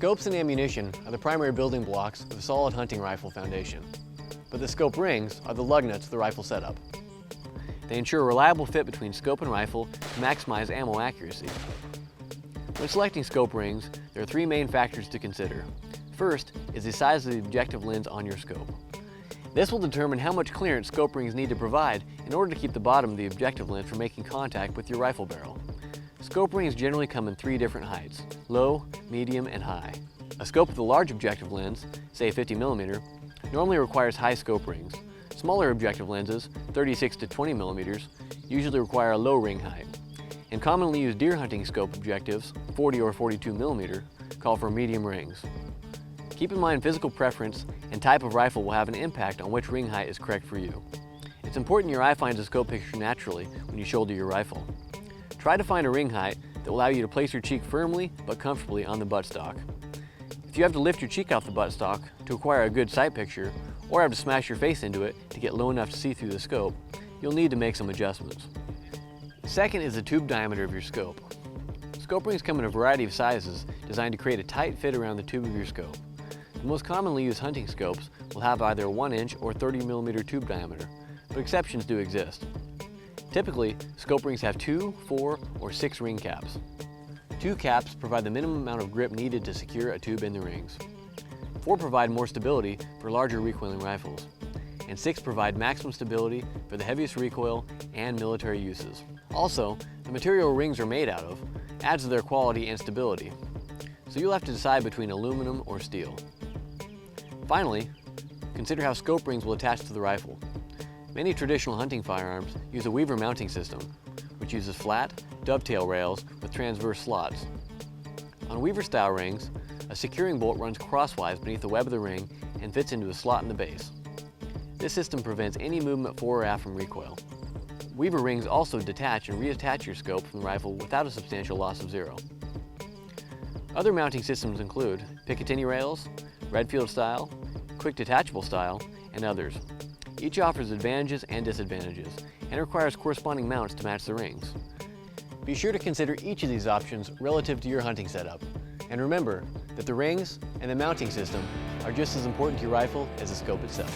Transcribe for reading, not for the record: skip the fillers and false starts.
Scopes and ammunition are the primary building blocks of a solid hunting rifle foundation, but the scope rings are the lug nuts of the rifle setup. They ensure a reliable fit between scope and rifle to maximize ammo accuracy. When selecting scope rings, there are three main factors to consider. First is the size of the objective lens on your scope. This will determine how much clearance scope rings need to provide in order to keep the bottom of the objective lens from making contact with your rifle barrel. Scope rings generally come in three different heights: low, medium, and high. A scope with a large objective lens, say 50mm, normally requires high scope rings. Smaller objective lenses, 36 to 20mm, usually require a low ring height. And commonly used deer hunting scope objectives, 40 or 42mm, call for medium rings. Keep in mind physical preference and type of rifle will have an impact on which ring height is correct for you. It's important your eye finds a scope picture naturally when you shoulder your rifle. Try to find a ring height that will allow you to place your cheek firmly but comfortably on the buttstock. If you have to lift your cheek off the buttstock to acquire a good sight picture, or have to smash your face into it to get low enough to see through the scope, you'll need to make some adjustments. Second is the tube diameter of your scope. Scope rings come in a variety of sizes designed to create a tight fit around the tube of your scope. The most commonly used hunting scopes will have either a 1-inch or 30mm tube diameter, but exceptions do exist. Typically, scope rings have 2, 4, or 6 ring caps. 2 caps provide the minimum amount of grip needed to secure a tube in the rings. 4 provide more stability for larger recoiling rifles. And 6 provide maximum stability for the heaviest recoil and military uses. Also, the material rings are made out of adds to their quality and stability, so you'll have to decide between aluminum or steel. Finally, consider how scope rings will attach to the rifle. Many traditional hunting firearms use a Weaver mounting system, which uses flat, dovetail rails with transverse slots. On Weaver-style rings, a securing bolt runs crosswise beneath the web of the ring and fits into a slot in the base. This system prevents any movement fore or aft from recoil. Weaver rings also detach and reattach your scope from the rifle without a substantial loss of zero. Other mounting systems include Picatinny rails, Redfield style, quick detachable style, and others. Each offers advantages and disadvantages, and requires corresponding mounts to match the rings. Be sure to consider each of these options relative to your hunting setup. And remember that the rings and the mounting system are just as important to your rifle as the scope itself.